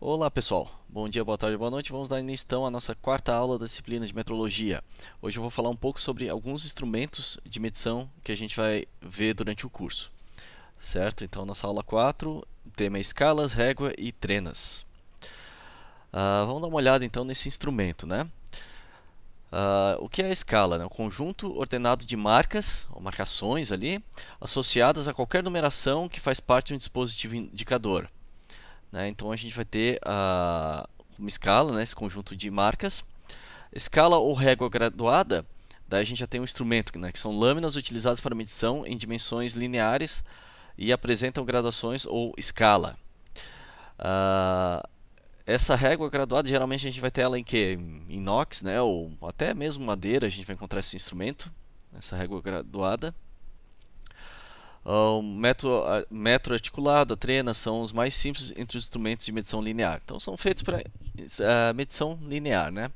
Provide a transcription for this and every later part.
Olá pessoal, bom dia, boa tarde, boa noite. Vamos dar início então à nossa quarta aula da disciplina de metrologia. Hoje eu vou falar um pouco sobre alguns instrumentos de medição que a gente vai ver durante o curso. Certo? Então nossa aula 4, o tema é escalas, régua e trenas. Vamos dar uma olhada então nesse instrumento, né? O que é a escala? Né? Um conjunto ordenado de marcas, ou marcações ali, associadas a qualquer numeração que faz parte de um dispositivo indicador. Né? Então a gente vai ter uma escala, né? Esse conjunto de marcas. Escala ou régua graduada, daí a gente já tem um instrumento, né? Que são lâminas utilizadas para medição em dimensões lineares e apresentam graduações ou escala. Essa régua graduada, geralmente a gente vai ter ela em que? Em inox, né? Ou até mesmo madeira, a gente vai encontrar esse instrumento, essa régua graduada. O metro articulado, a trena, são os mais simples entre os instrumentos de medição linear. Então são feitos para medição linear, né?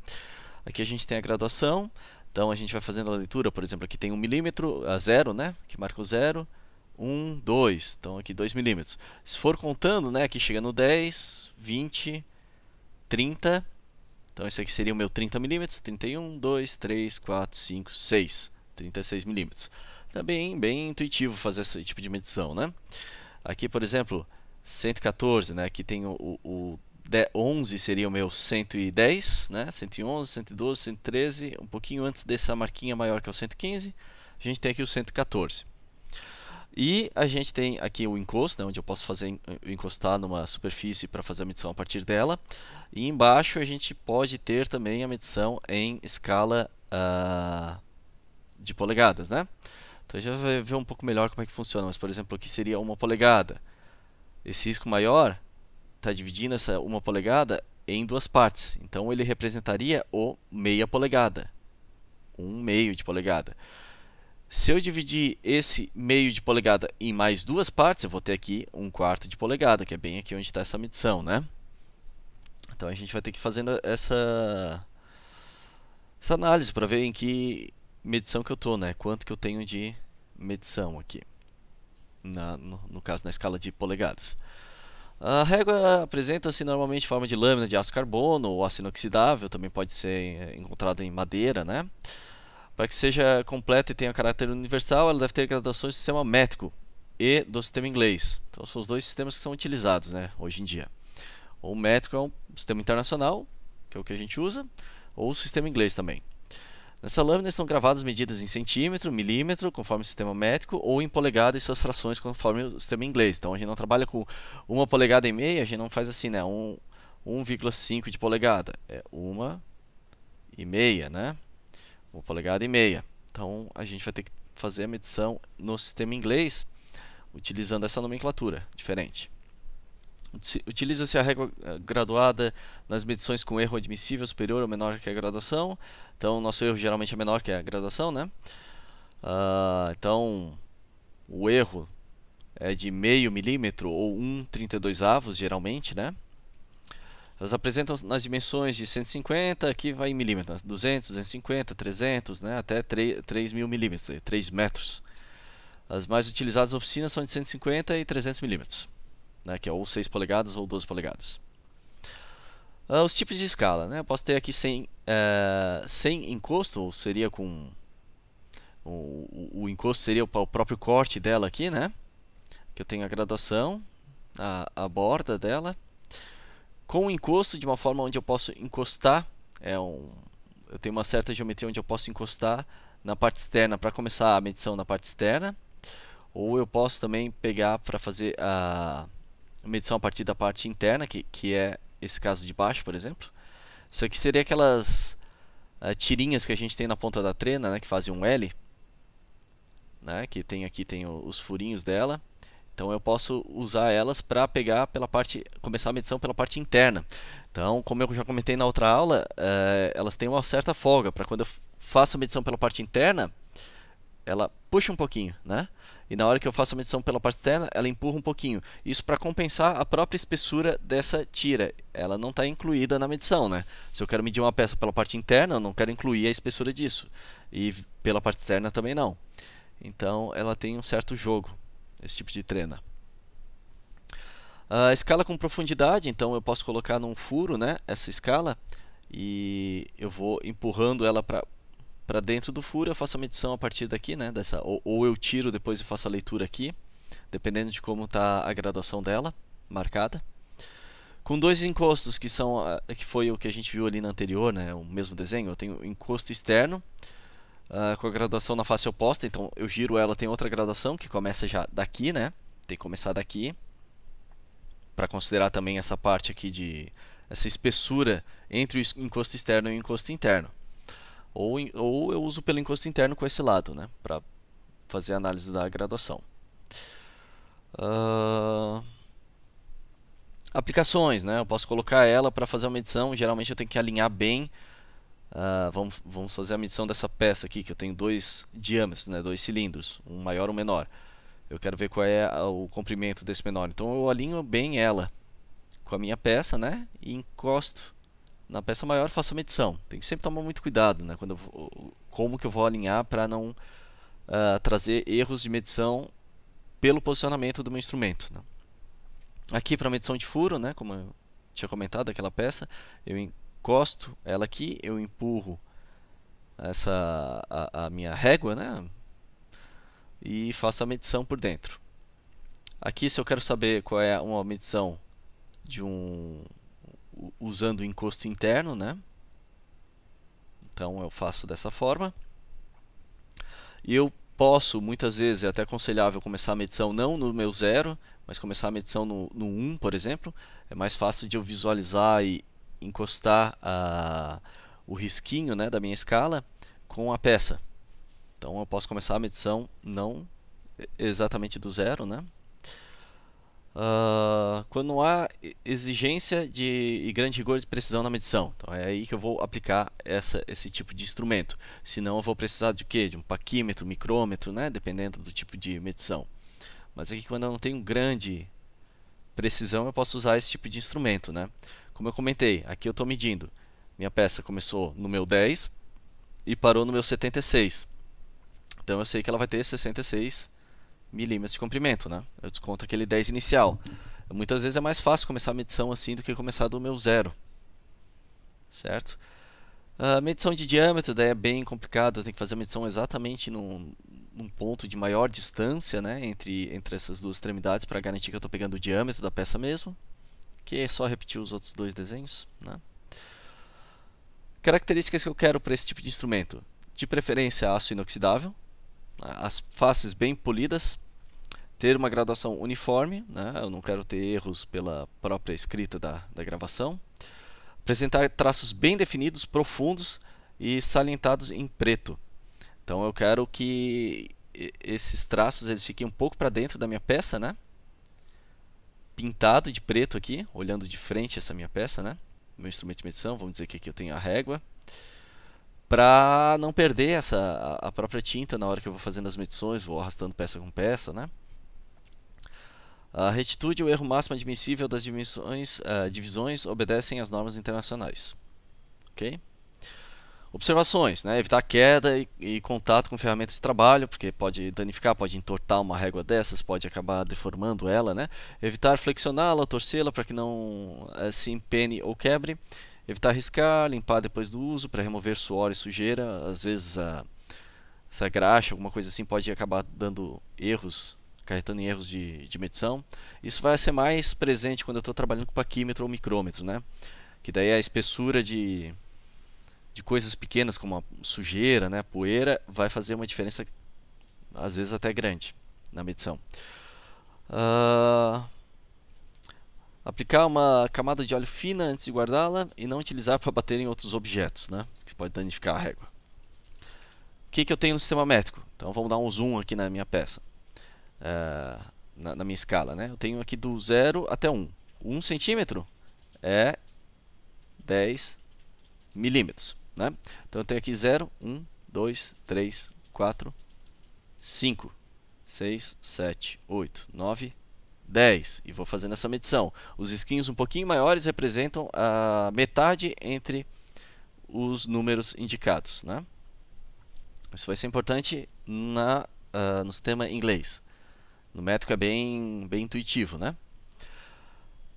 Aqui a gente tem a graduação, então a gente vai fazendo a leitura, por exemplo, aqui tem 1 milímetro, a 0, né? Que marca o 0, 1, 2, então aqui 2 milímetros. Se for contando, né? Aqui chega no 10, 20, 30, então esse aqui seria o meu 30 milímetros, 31, 2, 3, 4, 5, 6, 36 milímetros. Tá bem intuitivo fazer esse tipo de medição, né? Aqui, por exemplo, 114, né? Aqui tem o 11 seria o meu 110, né? 111, 112, 113, um pouquinho antes dessa marquinha maior que é o 115, a gente tem aqui o 114. E a gente tem aqui o encosto, né, onde eu posso encostar numa superfície para fazer a medição a partir dela. E embaixo a gente pode ter também a medição em escala de polegadas, né? Então a gente vai ver um pouco melhor como é que funciona. Mas, por exemplo, aqui seria 1 polegada. Esse risco maior está dividindo essa 1 polegada em duas partes. Então ele representaria o meia polegada. 1/2 de polegada. Se eu dividir esse meio de polegada em mais duas partes, eu vou ter aqui 1/4 de polegada, que é bem aqui onde está essa medição, né? Então a gente vai ter que ir fazendo essa análise para ver em que medição que eu estou, né? Quanto que eu tenho de medição aqui, no caso na escala de polegadas. A régua apresenta-se normalmente em forma de lâmina de aço carbono ou aço inoxidável, também pode ser encontrada em madeira, né? Para que seja completa e tenha caráter universal, ela deve ter graduações do sistema métrico e do sistema inglês. Então são os dois sistemas que são utilizados, né, hoje em dia. O métrico é um sistema internacional, que é o que a gente usa, ou o sistema inglês também. Nessa lâmina estão gravadas medidas em centímetro, milímetro, conforme o sistema métrico, ou em polegada e suas frações, conforme o sistema inglês. Então a gente não trabalha com 1 polegada e meia, a gente não faz assim, né? 1,5 de polegada. É 1,5, né? 1 polegada e meia. Então a gente vai ter que fazer a medição no sistema inglês, utilizando essa nomenclatura diferente. Utiliza-se a régua graduada nas medições com erro admissível superior ou menor que a graduação. Então, o nosso erro geralmente é menor que a graduação, né? Então, o erro é de meio milímetro ou 1/32, geralmente, né? Elas apresentam nas dimensões de 150, aqui vai em milímetros, 200, 250, 300, né? Até 3.000 milímetros, 3 metros. As mais utilizadas na oficina são de 150 e 300 milímetros. Né, que é ou 6 polegadas ou 12 polegadas. Os tipos de escala, né? Eu posso ter aqui sem encosto, ou seria com o encosto seria o próprio corte dela aqui, né? Que eu tenho a graduação, a borda dela, com o encosto de uma forma onde eu posso encostar, eu tenho uma certa geometria onde eu posso encostar na parte externa para começar a medição na parte externa, ou eu posso também pegar para fazer a medição a partir da parte interna, que é esse caso de baixo, por exemplo. Isso aqui seria aquelas tirinhas que a gente tem na ponta da trena, né, que fazem um L, né, que aqui tem os furinhos dela. Então eu posso usar elas para pegar começar a medição pela parte interna. Então, como eu já comentei na outra aula, elas têm uma certa folga para quando eu faço a medição pela parte interna, ela puxa um pouquinho, né? E na hora que eu faço a medição pela parte externa, ela empurra um pouquinho. Isso para compensar a própria espessura dessa tira. Ela não está incluída na medição, né? Se eu quero medir uma peça pela parte interna, eu não quero incluir a espessura disso. E pela parte externa também não. Então ela tem um certo jogo, esse tipo de trena. A escala com profundidade, então eu posso colocar num furo, né, essa escala, e eu vou empurrando ela para dentro do furo. Eu faço a medição a partir daqui, né, ou eu tiro depois e faço a leitura aqui, dependendo de como está a graduação dela marcada. Com dois encostos, que foi o que a gente viu ali na anterior, né, o mesmo desenho. Eu tenho o encosto externo com a graduação na face oposta, então eu giro ela, tem outra graduação que começa já daqui, né, tem que começar daqui, para considerar também essa parte aqui de essa espessura entre o encosto externo e o encosto interno. Ou eu uso pelo encosto interno com esse lado, né, para fazer a análise da graduação. Aplicações, né, eu posso colocar ela para fazer uma medição. Geralmente eu tenho que alinhar bem. Vamos fazer a medição dessa peça aqui, que eu tenho dois diâmetros, né, dois cilindros, um maior e um menor. Eu quero ver qual é o comprimento desse menor. Então eu alinho bem ela com a minha peça, né, e encosto na peça maior e faço a medição. Tem que sempre tomar muito cuidado, né, como que eu vou alinhar para não trazer erros de medição pelo posicionamento do meu instrumento, né. Aqui para medição de furo, né, como eu tinha comentado, aquela peça, eu encosto ela aqui, eu empurro a minha régua, né, e faço a medição por dentro. Aqui, se eu quero saber qual é uma medição de usando o encosto interno, né, então eu faço dessa forma. E eu posso, muitas vezes, é até aconselhável começar a medição não no meu 0, mas começar a medição no 1, por exemplo. É mais fácil de eu visualizar e encostar o risquinho, né, da minha escala com a peça. Então eu posso começar a medição não exatamente do 0, né? Quando não há exigência e grande rigor de precisão na medição, então é aí que eu vou aplicar esse tipo de instrumento. Senão eu vou precisar de quê? De um paquímetro, micrômetro, né? Dependendo do tipo de medição. Mas aqui, quando eu não tenho grande precisão, eu posso usar esse tipo de instrumento, né? Como eu comentei, aqui eu estou medindo. Minha peça começou no meu 10 e parou no meu 76. Então eu sei que ela vai ter 66 milímetros de comprimento, né? Eu desconto aquele 10 inicial. Muitas vezes é mais fácil começar a medição assim do que começar do meu 0, certo? A medição de diâmetro daí é bem complicado. Eu tenho que fazer a medição exatamente num ponto de maior distância, né, entre essas duas extremidades, para garantir que eu estou pegando o diâmetro da peça mesmo, que é só repetir os outros dois desenhos, né? Características que eu quero para esse tipo de instrumento: de preferência aço inoxidável, as faces bem polidas, ter uma graduação uniforme, né? Eu não quero ter erros pela própria escrita da gravação, apresentar traços bem definidos, profundos e salientados em preto. Então eu quero que esses traços eles fiquem um pouco para dentro da minha peça, né? Pintado de preto aqui, olhando de frente essa minha peça, né? Meu instrumento de medição, vamos dizer que aqui eu tenho a régua, para não perder a própria tinta na hora que eu vou fazendo as medições, vou arrastando peça com peça, né? A retitude e o erro máximo admissível das divisões obedecem às normas internacionais. Ok? Observações, né? Evitar queda e contato com ferramentas de trabalho, porque pode danificar, pode entortar uma régua dessas, pode acabar deformando ela, né? Evitar flexioná-la ou torcê-la para que não se empene ou quebre. Evitar riscar, limpar depois do uso para remover suor e sujeira. Às vezes essa graxa, alguma coisa assim, pode acabar dando erros, acarretando em erros de medição. Isso vai ser mais presente quando eu estou trabalhando com paquímetro ou micrômetro, né? Que daí a espessura de coisas pequenas como a sujeira, né, poeira, vai fazer uma diferença às vezes até grande na medição. Aplicar uma camada de óleo fina antes de guardá-la e não utilizar para bater em outros objetos, né, que pode danificar a régua. O que eu tenho no sistema métrico? Então vamos dar um zoom aqui na minha peça, na minha escala, né? Eu tenho aqui do 0 até 1. 1 centímetro é 10 milímetros. Né? Então eu tenho aqui 0, 1, 2, 3, 4, 5, 6, 7, 8, 9, 10. E vou fazendo essa medição. Os risquinhos um pouquinho maiores representam a metade entre os números indicados. Né? Isso vai ser importante no sistema inglês. No métrico é bem intuitivo. Né?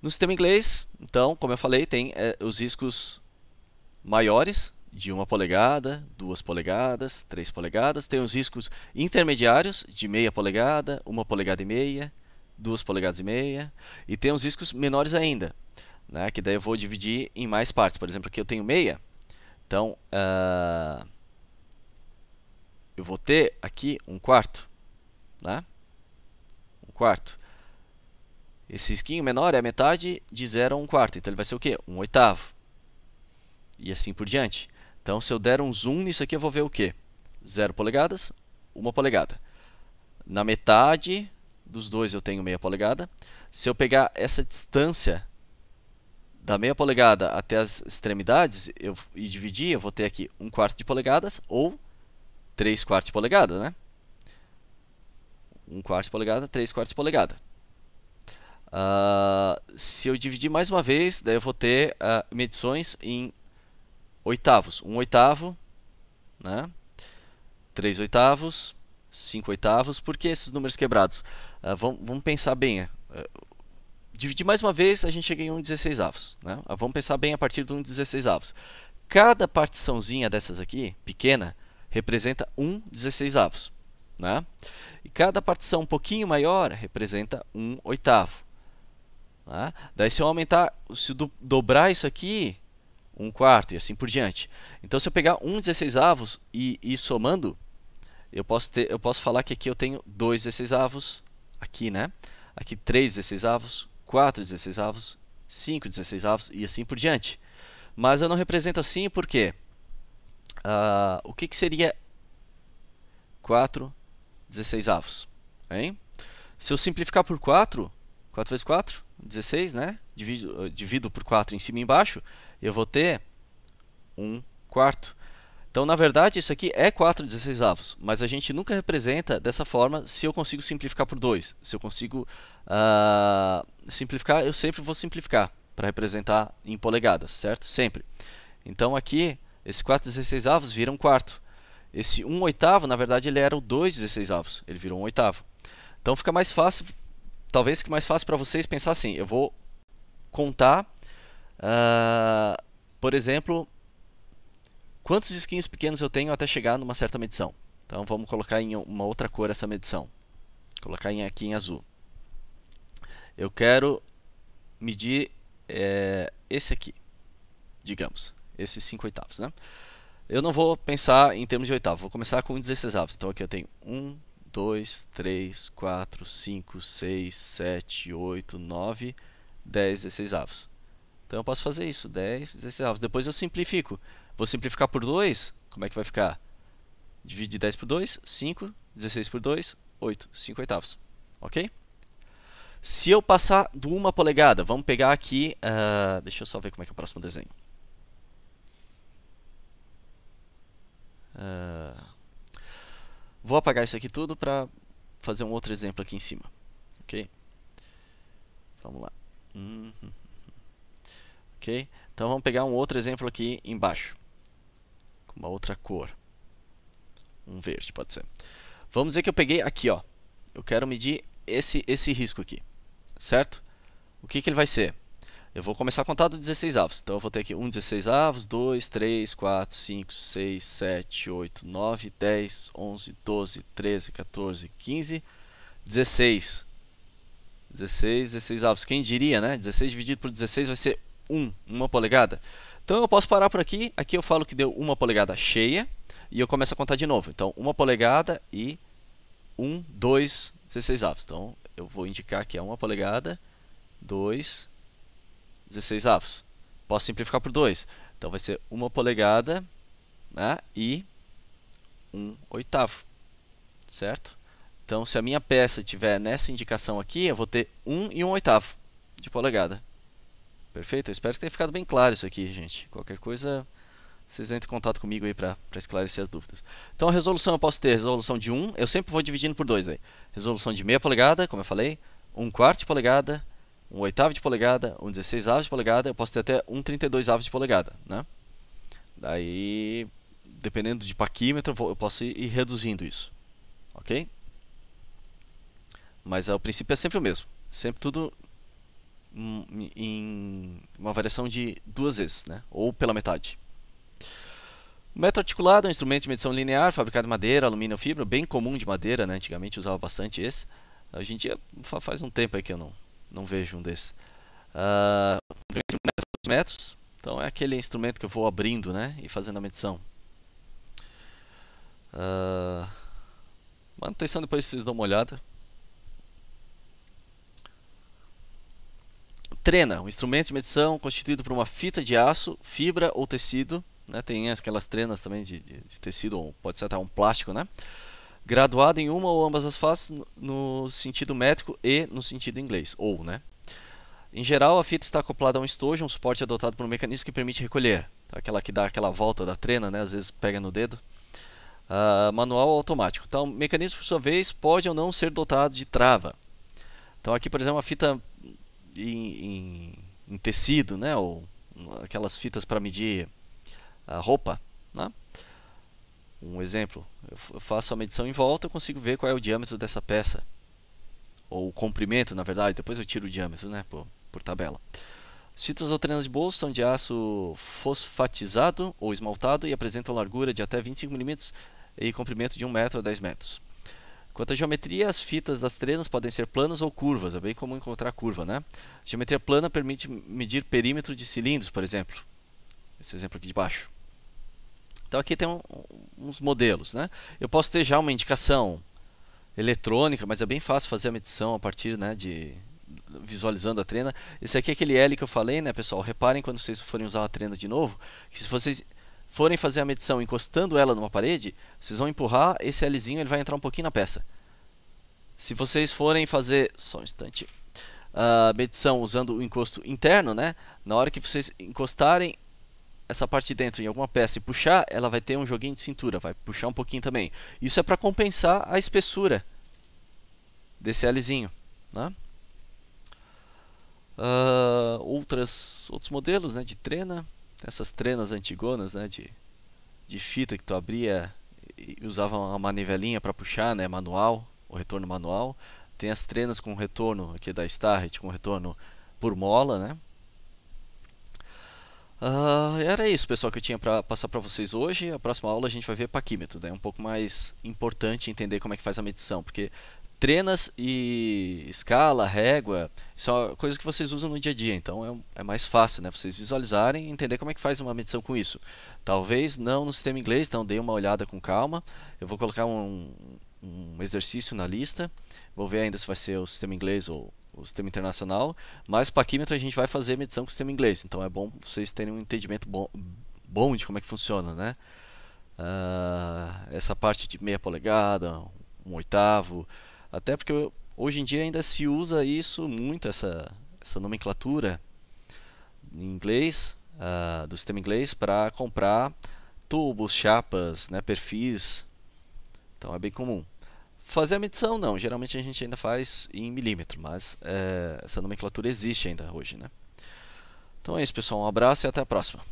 No sistema inglês, então, como eu falei, tem os riscos maiores, de 1 polegada, 2 polegadas, 3 polegadas. Tem os riscos intermediários, de meia polegada, 1 polegada e meia, 2 polegadas e meia. E tem os riscos menores ainda, né, que daí eu vou dividir em mais partes. Por exemplo, aqui eu tenho meia, então eu vou ter aqui 1/4, né? 1/4. Esse risquinho menor é a metade de 0 a 1/4, então ele vai ser o quê? 1/8. E assim por diante. Então, se eu der um zoom nisso aqui, eu vou ver o quê? 0 polegadas, 1 polegada. Na metade dos dois eu tenho meia polegada. Se eu pegar essa distância da meia polegada até as extremidades e dividir, eu vou ter aqui 1/4 de polegadas ou 3/4 de polegada, né? 1/4 de polegada, 3/4 de polegada. Se eu dividir mais uma vez, daí eu vou ter medições em oitavos. 1/8, né? 3/8, 5/8. Por que esses números quebrados? Vamos pensar bem. Dividir mais uma vez, a gente chega em 1/16, né? Vamos pensar bem a partir do 1/16. Cada partiçãozinha dessas aqui, pequena, representa 1/16, né? E cada partição um pouquinho maior representa 1/8. Né? Daí se eu aumentar, se eu dobrar isso aqui, 1/4 e assim por diante. Então se eu pegar 1/16 e ir somando, eu posso falar que aqui eu tenho 2/16, aqui, né? Aqui 3/16, 4/16, 5/16 e assim por diante. Mas eu não represento assim porque o que seria 4/16? Hein? Se eu simplificar por 4, 4 vezes 4, 16, né? Divido por 4 em cima e embaixo, eu vou ter 1/4. Então, na verdade, isso aqui é 4/16, mas a gente nunca representa dessa forma se eu consigo simplificar por 2. Se eu consigo simplificar, eu sempre vou simplificar para representar em polegadas, certo? Sempre. Então, aqui, esse 4/16 vira 1/4. Esse 1/8, na verdade, ele era o 2/16, ele virou 1/8. Então, fica mais fácil, talvez fique mais fácil para vocês pensar assim, eu vou contar, por exemplo, quantos risquinhos pequenos eu tenho até chegar numa certa medição. Então vamos colocar em uma outra cor essa medição. Colocar aqui em azul. Eu quero medir esse aqui, digamos, esses 5/8, né? Eu não vou pensar em termos de oitavo, vou começar com 1/16. Então aqui eu tenho 1, 2, 3, 4, 5, 6, 7, 8, 9, 10/16. Então eu posso fazer isso, 10/16. Depois eu simplifico. Vou simplificar por 2, como é que vai ficar? Divide 10 por 2, 5, 16 por 2, 8, 5/8. Ok? Se eu passar do 1 polegada, vamos pegar aqui, deixa eu só ver como é que é o próximo desenho. Vou apagar isso aqui tudo para fazer um outro exemplo aqui em cima. Ok? Vamos lá. Ok? Então vamos pegar um outro exemplo aqui embaixo. Com uma outra cor. Um verde, pode ser. Vamos dizer que eu peguei aqui, ó. Eu quero medir esse risco aqui. Certo? O que ele vai ser? Eu vou começar a contar do 16avos. Então eu vou ter aqui 1/16avos, 2, 3, 4, 5, 6, 7, 8, 9, 10, 11, 12, 13, 14, 15, 16. 16avos. Quem diria, né? 16 dividido por 16 vai ser 1 polegada. Então eu posso parar por aqui. Aqui eu falo que deu 1 polegada cheia. E eu começo a contar de novo. Então 1 polegada e 2 16avos. Então eu vou indicar que é 1 polegada, 2 16avos. Posso simplificar por 2. Então vai ser 1 polegada, né, e 1/8. Certo? Então se a minha peça tiver nessa indicação aqui, eu vou ter 1 e 1/8 de polegada. Perfeito? Eu espero que tenha ficado bem claro isso aqui, gente. Qualquer coisa, vocês entrem em contato comigo aí para esclarecer as dúvidas. Então a resolução eu posso ter resolução de 1, eu sempre vou dividindo por 2 aí. Resolução de meia polegada, como eu falei, 1/4 de polegada, 1/8 de polegada, 1/16avos de polegada, eu posso ter até 1/32avos de polegada, né? Daí, dependendo de paquímetro, eu posso ir reduzindo isso, ok? Mas o princípio é sempre o mesmo, sempre tudo em uma variação de 2 vezes, né? Ou pela metade. O metro articulado é um instrumento de medição linear, fabricado de madeira, alumínio ou fibra, bem comum de madeira, né? Antigamente usava bastante esse. Hoje em dia faz um tempo aí que eu não vejo um desses. Comprimento de 2 metros, então é aquele instrumento que eu vou abrindo, né? E fazendo a medição. Manutenção, depois vocês dão uma olhada. Trena, um instrumento de medição constituído por uma fita de aço, fibra ou tecido, né? Tem aquelas trenas também de tecido, ou pode ser até um plástico, né? Graduado em uma ou ambas as faces no sentido métrico e no sentido inglês, ou, né? Em geral, a fita está acoplada a um estojo, um suporte adotado por um mecanismo que permite recolher. Aquela que dá aquela volta da trena, né? Às vezes pega no dedo. Manual ou automático. Então, o mecanismo, por sua vez, pode ou não ser dotado de trava. Então, aqui, por exemplo, uma fita em tecido, né? Ou aquelas fitas para medir a roupa, né? Um exemplo, eu faço a medição em volta, eu consigo ver qual é o diâmetro dessa peça, ou o comprimento, na verdade, depois eu tiro o diâmetro, né? Por tabela. As fitas ou trenas de bolso são de aço fosfatizado ou esmaltado e apresentam largura de até 25 mm e comprimento de 1 metro a 10 metros. Quanto à geometria, as fitas das trenas podem ser planas ou curvas, é bem comum encontrar curva, né? A geometria plana permite medir perímetro de cilindros, por exemplo. Esse exemplo aqui de baixo. Então aqui tem uns modelos, né? Eu posso ter já uma indicação eletrônica, mas é bem fácil fazer a medição a partir, né, visualizando a trena. Esse aqui é aquele L que eu falei, né, pessoal? Reparem quando vocês forem usar a trena de novo, que se vocês forem fazer a medição encostando ela numa parede, vocês vão empurrar, esse Lzinho ele vai entrar um pouquinho na peça. Se vocês forem fazer, só um instante, a medição usando o encosto interno, né, na hora que vocês encostarem essa parte de dentro em alguma peça e puxar, ela vai ter um joguinho de cintura, vai puxar um pouquinho também. Isso é para compensar a espessura desse Lzinho, né? Outros modelos, né, de trena, essas trenas antigonas, né, de fita que tu abria e usava uma manivelinha para puxar, né, manual, o retorno manual. Tem as trenas com retorno aqui da Starrett, com retorno por mola, né? Era isso, pessoal, que eu tinha para passar para vocês hoje. A próxima aula a gente vai ver paquímetro, né? É um pouco mais importante entender como é que faz a medição, porque trenas e escala, régua, são coisas que vocês usam no dia a dia, então é mais fácil, né? Vocês visualizarem e entender como é que faz uma medição com isso. Talvez não no sistema inglês, então dê uma olhada com calma. Eu vou colocar um exercício na lista, vou ver ainda se vai ser o sistema inglês ou o sistema internacional, mas paquímetro a gente vai fazer medição com o sistema inglês, então é bom vocês terem um entendimento bom de como é que funciona, né? Essa parte de meia polegada, 1/8, até porque hoje em dia ainda se usa isso muito, essa nomenclatura em inglês, do sistema inglês, para comprar tubos, chapas, né, perfis, então é bem comum. Fazer a medição não, geralmente a gente ainda faz em milímetro, mas essa nomenclatura existe ainda hoje, né? Então é isso, pessoal, um abraço e até a próxima.